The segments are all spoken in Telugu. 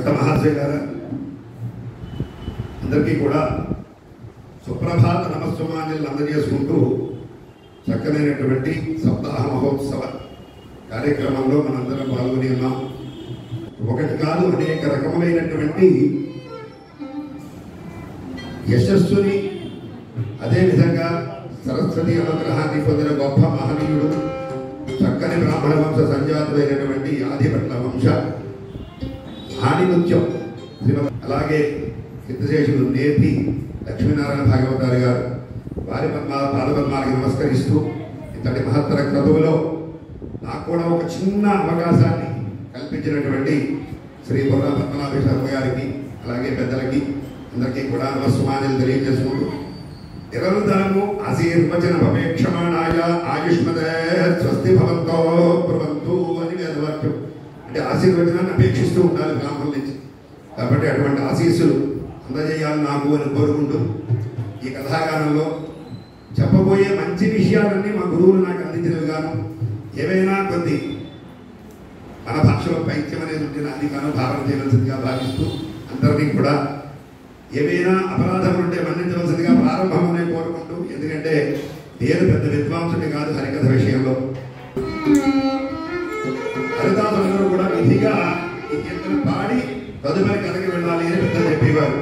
భక్త మహాశయ గారు అందరికీ కూడా సుప్రభాత నమస్సుమాన్యులు అందజేసుకుంటూ చక్కనైనటువంటి సప్తాహ మహోత్సవ కార్యక్రమంలో మనందరం పాల్గొని ఉన్నాం. ఒకటి కాదు, అనేక రకములైనటువంటి యశస్సుని, అదేవిధంగా సరస్వతి అనుగ్రహాన్ని పొందిన గొప్ప మహనీయుడు, చక్కని బ్రాహ్మణ వంశ సంజాతులైనటువంటి ఆదిభట్ల వంశ ఆణిముత్యం, అలాగే హితశేషుడు నేతి లక్ష్మీనారాయణ భాగవతారి గారు, వారి పాదపద్మాలకు నమస్కరిస్తూ ఇంతటి మహత్తర క్రతువులో నాకు కూడా ఒక చిన్న అవకాశాన్ని కల్పించినటువంటి శ్రీ బుర్రా పద్మనాభ శర్మ గారికి, అలాగే పెద్దలకి అందరికీ కూడా నమస్సుమాన్యులు తెలియజేసుకుంటూ, నిరంతరము ఆశీర్వచనమపేక్షమాణాయ ఆయుష్మదే స్వస్తి భవంతో బ్రువంతు అని వేదవాక్యం. అంటే ఆశీర్వచనాన్ని అపేక్షిస్తూ ఉండాలి బ్రాహ్మణుల నుంచి. కాబట్టి అటువంటి ఆశీస్సులు అందజేయాలి నాకు అని కోరుకుంటూ, ఈ కథాగానంలో చెప్పబోయే మంచి విషయాలన్నీ మా గురువులు నాకు అందించినవి గాను, ఏవైనా కొద్ది మన భాషలో పైత్యం అనేది ఉంటే నాది గాను భావన చేయవలసిందిగా భావిస్తూ, అందరినీ కూడా ఏవైనా అపరాధం ఉంటే మన్నించవలసిందిగా ప్రారంభమనే కోరుకుంటూ, ఎందుకంటే నేను పెద్ద విద్వాంసుని కాదు హరికథ విషయంలో. హరిదాసులందరూ కూడా విధిగా ఈ కీర్తన పాడి తదుపరి కథకి వెళ్ళాలి అని పెద్దలు చెప్పేవారు.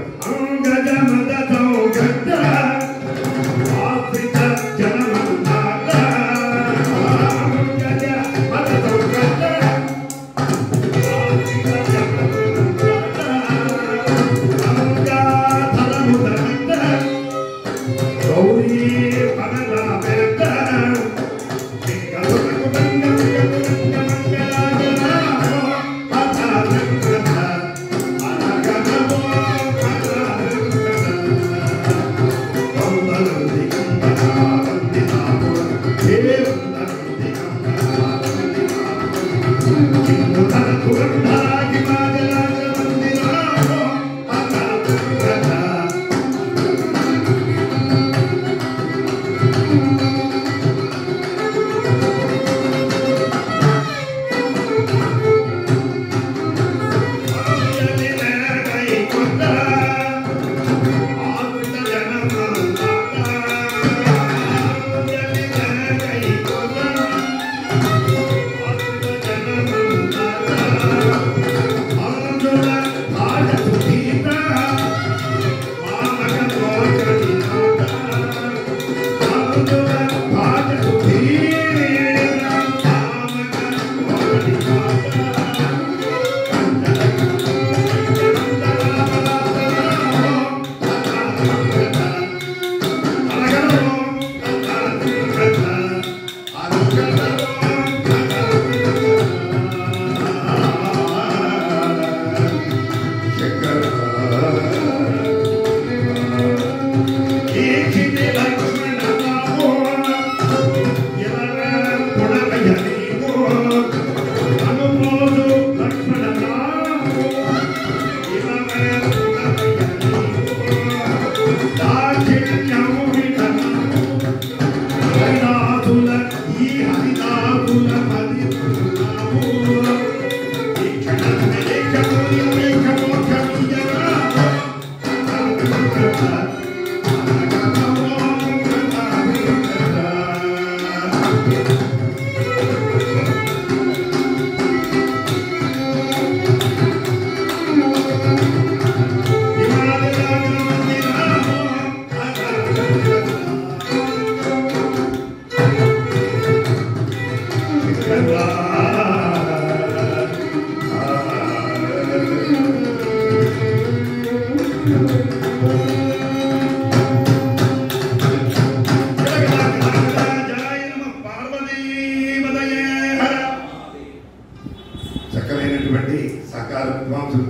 చక్కనైనటువంటి సకాల విద్వాంసులు,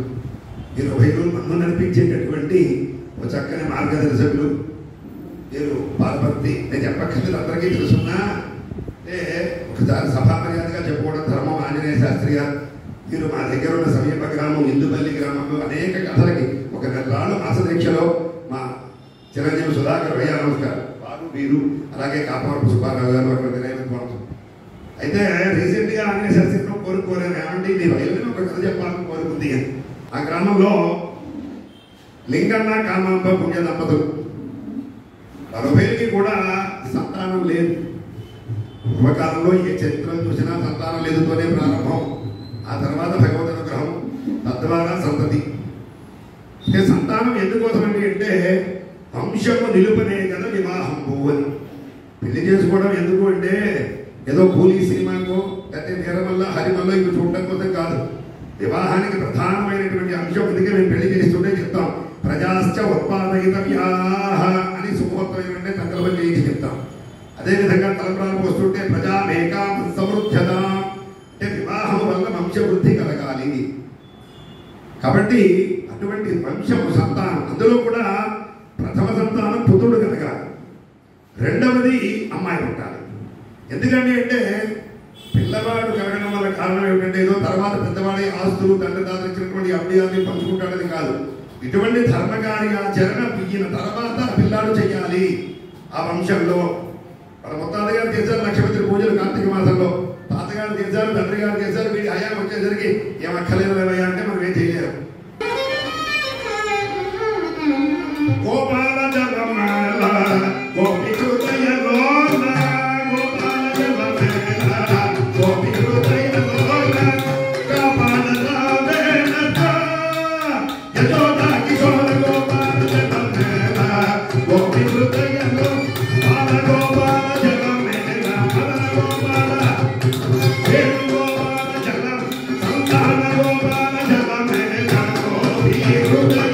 మీరు ఉభయులు నన్ను నడిపించేటటువంటి ఒక చక్కని మార్గదర్శకులు. మీరు పార్వతి నేను చెప్పక్కర్లేదు, అందరికీ తెలుసున్నా. అంటే ఒకసారి సభా మర్యాదగా చెప్పుకోవడం ధర్మం. ఆంజనేయ శాస్త్రి గారు, మీరు మా దగ్గర ఉన్న సమీప గ్రామం ఇందుపల్లి గ్రామంలో అనేక కథలకి ఒక నెలలు మాసదీక్షలో మా చిరంజీవి సుధాకర్ భయ్య నమస్కారం వారు వీరు, అలాగే కాపవరపు సుబ్బారావు గారు అక్కడ విద్వాంసులు. అయితే రీసెంట్గా ఆంజనేయ శాస్త్రిలో కోరుకోలేను, ఏమంటే మీ రైలు ఒక కథ చెప్పాలని కోరుకుంది. ఆ గ్రామంలో లింగన్న కామాంబ పుణ్య దంపతులు 40 కూడా సంతానం లేదు. పూర్వకాలంలో ఏ చరిత్రలు చూసినా సంతానం లేదుతోనే ప్రారంభం, ఆ తర్వాత భగవద్ అనుగ్రహం, తద్వారా సంతతి. సంతానం ఎందుకోసమండి అంటే వంశము నిలుపనే కదా వివాహం అని. పెళ్లి చేసుకోవడం ఎందుకు అంటే ఏదో కూలీ సినిమాకో లేకపోతే వీరమల్ల హరిమల్ల ఇవి చూడటం కోసం కాదు. వివాహానికి ప్రధానమైనటువంటి అంశం. అందుకే మేము పెళ్లి చేస్తుంటే చెప్తాం ప్రజాశ్చ ఉత్పాదయితవ్యాః అని సుముహూర్తమైనటువంటి సంకల్పం చేయించి చెప్తాం. అదేవిధంగా తలంబ్రాలు పోస్తుంటే ప్రజామేకాం సమృద్ధ్యత అంటే వివాహం వల్ల వంశవృద్ధి కలగాలి. కాబట్టి అటువంటి వంశము సంతానం, అందులో కూడా ప్రథమ సంతానం పుత్రుడు కలగాలి, రెండవది అమ్మాయి పుట్టాలి. ఎందుకంటే అంటే పిల్లవాడు కలగడం వల్ల కారణం ఏమిటంటే ఏదో తర్వాత పెద్దవాడి ఆస్తులు తండ్రి దాచినటువంటి అభ్యాన్ని పంచుకుంటాడని కాదు. ఇటువంటి ధర్మకార్యాచరణ ఈయన తర్వాత పిల్లాడు చెయ్యాలి. ఆ వంశంలో మన ముత్తాత గారు చేశారు లక్ష్మీపతి పూజలు కార్తీక మాసంలో, తాతగారు చేశారు, తండ్రి గారు చేశారు. వీడి హయాం వచ్చేసరికి ఏమక్కర్లేదు లేవయ్యా అంటే మనం ఏం చేయలేరు. గోపాల జగమాల గోపి హృదయ లోల గోపాల జగమేల గోపి హృదయ లోల గోపాల రావేణత యశోద కిశోర గోపాల జగమేల గోపి హృదయ లోల గోపాల జగమేల మదన గోపాల వేణు గోపాల జగం సంతాన గోపాల జగమేల గోపి హృదయ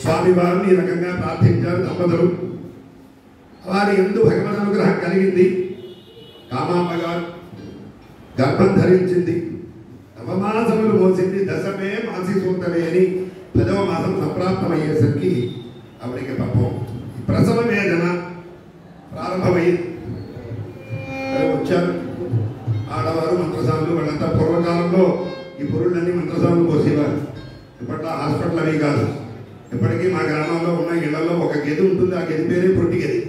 స్వామి వారిని ఈ రకంగా ప్రార్థించారు దంపతులు. వారి యందు భగవద్ అనుగ్రహం కలిగింది. కామాంబ గారు గర్భం ధరించింది. నవమాసములు మోసింది. దశమే మాసి సూతమే అని 10వ మాసం సంప్రాప్తమయ్యేసరికి ఆవిడికి పాపం ప్రసవ వేదన ప్రారంభమైంది. వచ్చారు ఆడవారు మంత్రసానులు. వాళ్ళంతా పూర్వకాలంలో ఈ పురుళ్ళన్నీ మంత్రసానులు పోసేవారు. ఇప్పట్లో హాస్పిటల్ అవి కాదు. ఇప్పటికీ మా గ్రామంలో ఉన్న ఇళ్లలో ఒక గది ఉంటుంది. ఆ గది పేరే పురుటి గది.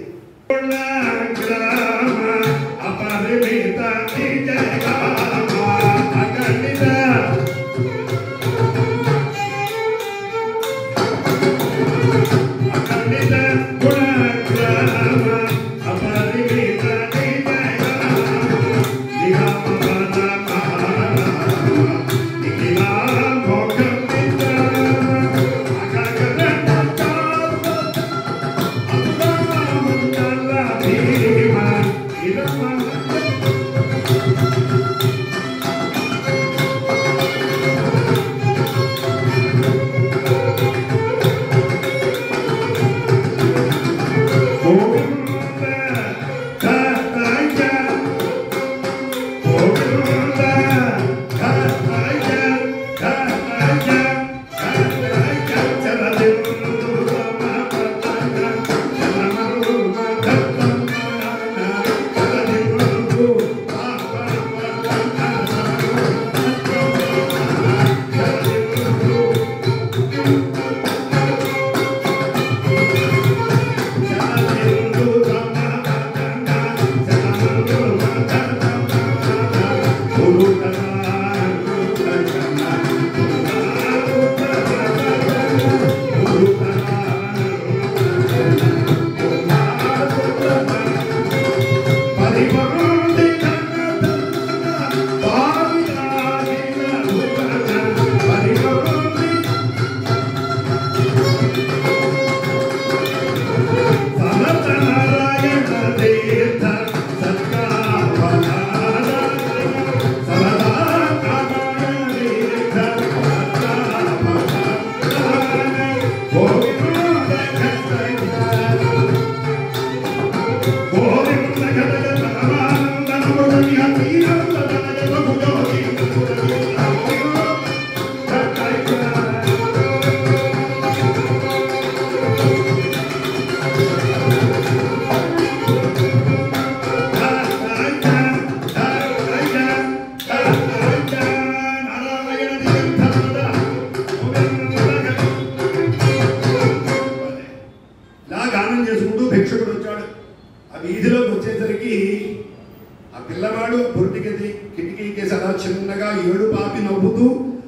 చిన్నగా ఏడు పాపి నవ్వుతూ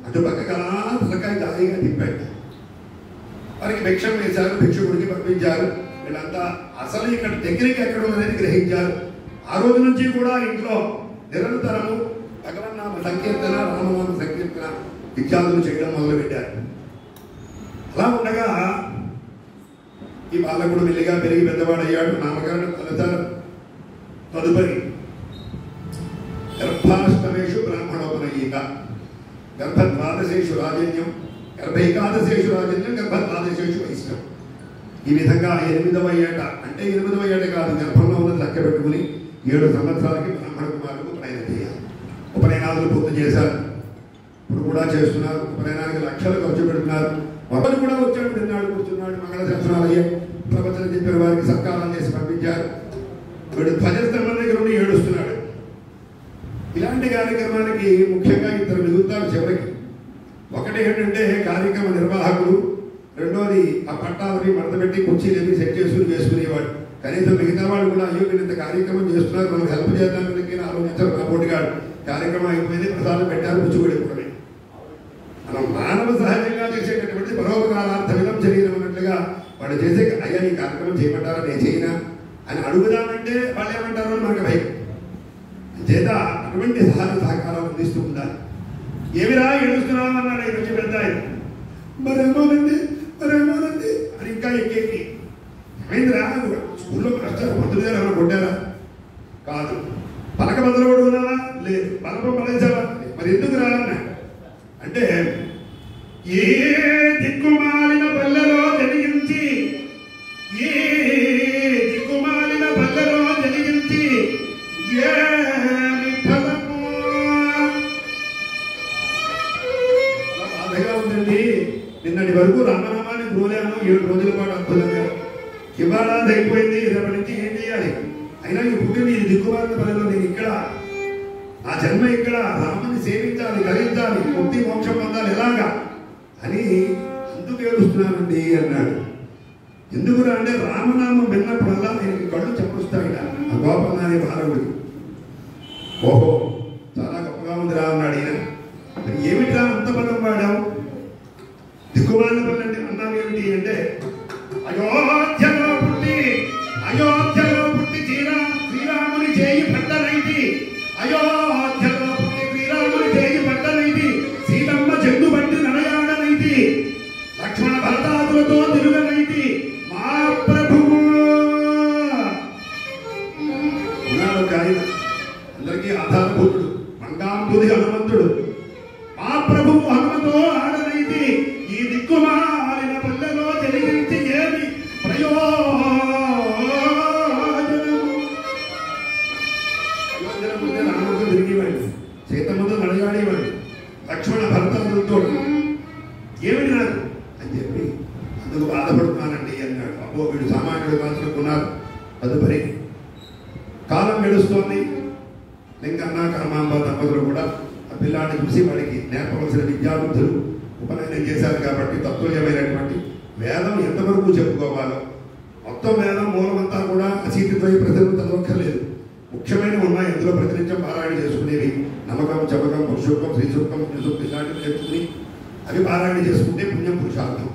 అటుపక్క తలకాయ దాయిగా తిప్పాడు. వారికి భిక్షం వేశారు. భిక్షకుడికి పంపించారు. వీళ్ళంతా అసలు ఇక్కడ దగ్గరికి ఎక్కడ ఉన్నదని గ్రహించారు. ఆ రోజు నుంచి కూడా ఇంట్లో నిరంతరము భగవన్నామ సంకీర్తన, రామనామ సంకీర్తన విద్యార్థులు చేయడం మొదలుపెట్టారు. అలా ఉండగా ఈ బాలకుడు మెల్లిగా పెరిగి పెద్దవాడయ్యాడు. నామకరణం తొలసారు. తదుపరి గర్భాష్టమేషు బ్రాహ్మణోపనయీత, గర్భద్వాదశేషు రాజన్యం, గర్భైకాదశేషు రాజన్యం, గర్భద్వాదశేషు వైష్ణవం. ఈ విధంగా 8వ ఏట, అంటే 8వ ఏట కాదు, గర్భంలో ఉన్నది లెక్క పెట్టుకుని 7 సంవత్సరాలకి బ్రాహ్మణ కుమారులకు ఉపనయనం చేయాలి. ఉపనయనాదులు పూర్తి చేశారు. ఇప్పుడు కూడా చేస్తున్నారు. ఉపనయనానికి లక్షలు ఖర్చు పెడుతున్నారు. మొదలు కూడా వచ్చాడు, తిన్నాడు, కూర్చున్నాడు. మంగళ శాస్త్రాలు అయ్యాయి. ప్రవచనం చెప్పిన వారికి సత్కారం చేసి పంపించారు. వీడు ధ్వజస్తంభం దగ్గర ఉండి ఏడుస్తున్నాడు. ఇలాంటి కార్యక్రమానికి ముఖ్యంగా 2 మిగులుతారు చివరికి. ఒకటి ఏంటంటే కార్యక్రమ నిర్వాహకుడు, రెండోది ఆ పట్టాలని మడతపెట్టి కుర్చీలేమి సెట్ చేసుకుని వేసుకునేవాడు. కనీసం మిగతా వాళ్ళు కూడా అయ్యో మీరు ఇంత కార్యక్రమం చేస్తున్నారు, మనం హెల్ప్ చేద్దామని ఆలోచించారు. నా పోటీగాడు కార్యక్రమం అయిపోయింది, ప్రసాదం పెట్టారు, పుచ్చుకొడిపోవడమే. మనం మానవ సహజంగా చేసేటటువంటి పరోపకారార్థమిదం శరీరం అన్నట్లుగా వాడు చేసే అయ్యా ఈ కార్యక్రమం చేయమంటారా, నేను చేయనా అని అడుగుదామంటే వాళ్ళు ఏమంటారో మనకు భయం చేత అటువంటి సహాయ సహకారాలు అందిస్తూ ఉండాలి. ఏమిరా ఏడుస్తున్నావు అన్నాడు ఆయన వచ్చి పెద్ద ఆయన. మరేమోనండి అని ఇంకా ఎక్కేకి ఏమైందిరా, స్కూల్లో ప్రశ్న మంత్రులు గారు ఏమైనా కొట్టారా? కాదు నిన్నటి వరకు రామనామాన్ని గ్రోలాను 7 రోజుల పాటు అద్భుతంగా. ఇవాళ అది అయిపోయింది, రేపటి నుంచి ఏం చేయాలి? అయినా ఈ పుట్టింది ఈ దిక్కుమాలిన పనిలో నేను ఇక్కడ, నా జన్మ ఇక్కడ, రాముని సేవించాలి, ధరించాలి, ముక్తి మోక్షం పొందాలి ఎలాగా అని అందుకు ఏడుస్తున్నానండి అన్నాడు. ఎందుకురా అంటే రామనామం విన్నప్పుడల్లా ఆయనకి కళ్ళు చెప్పొస్తాయిట ఆ గోపన్న అనే భారవుడికి. ఓహో చాలా గొప్పగా ఉందిరా అన్నాడు ఈయన. ఏమిట్రా అంత బలం వాడావు, దిక్కుమాలిన పనులు అంటే అన్నావు ఏమిటి అంటే, అయోధ్యలో పుట్టి శ్రీరాముని చేయి పట్టనైతి, అయోధ్యలో పుట్టి శ్రీరాముని చేయి పట్టనైతి, సీతమ్మ చెంగు పట్టి నడయాడనైతి, లక్ష్మణ భరతాదులతో తిరుగనైతి, మా ప్రభువు ఉన్నాడు ఒక ఆయన, అందరికీ ఆధారభూతుడు, మంగాంబుది హనుమంతుడు. మా ప్రభువు హనుమతో ఆడనైతి, ఈ దిక్కుమాలిన పల్లెలో జరిగించి ఏమి ప్రయోజనము. అయోధ్యల ముందే రాముడితో తిరిగేవాడు, సీతమ్మతో నడయాడేవాడు, లక్ష్మణ భరతాదులతో ఏమిటి నాకు అని చెప్పి అందుకు బాధపడుతున్నానండి అన్నాడు. అబ్బో వీడు సామాన్యుడు కాల్చుకున్నారు. తదుపరి కాలం గడుస్తోంది. లింగన్న కర్మాంబ దంపతులు కూడా ఆ పిల్లాన్ని చూసి వాడికి నేర్పవలసిన విద్యాబుద్ధులు ఉపనయనం చేశారు కాబట్టి తత్వమైనటువంటి వేదం ఎంతవరకు చెప్పుకోవాలో, మొత్తం వేదం మూలమంతా కూడా అసీతిద్వయ ప్రజలు చదవక్కర్లేదు, ముఖ్యమైన ఉన్నాయి ఎందులో ప్రతినిత్యం పారాయణ చేసుకునేవి. నమ్మకం, చమకం, పురుషోత్తం, శ్రీసూక్తం, పుణ్యసూక్తం ఇలాంటివి నేర్చుకుని అవి పారాయణ చేసుకుంటే పుణ్యం పురుషార్థం.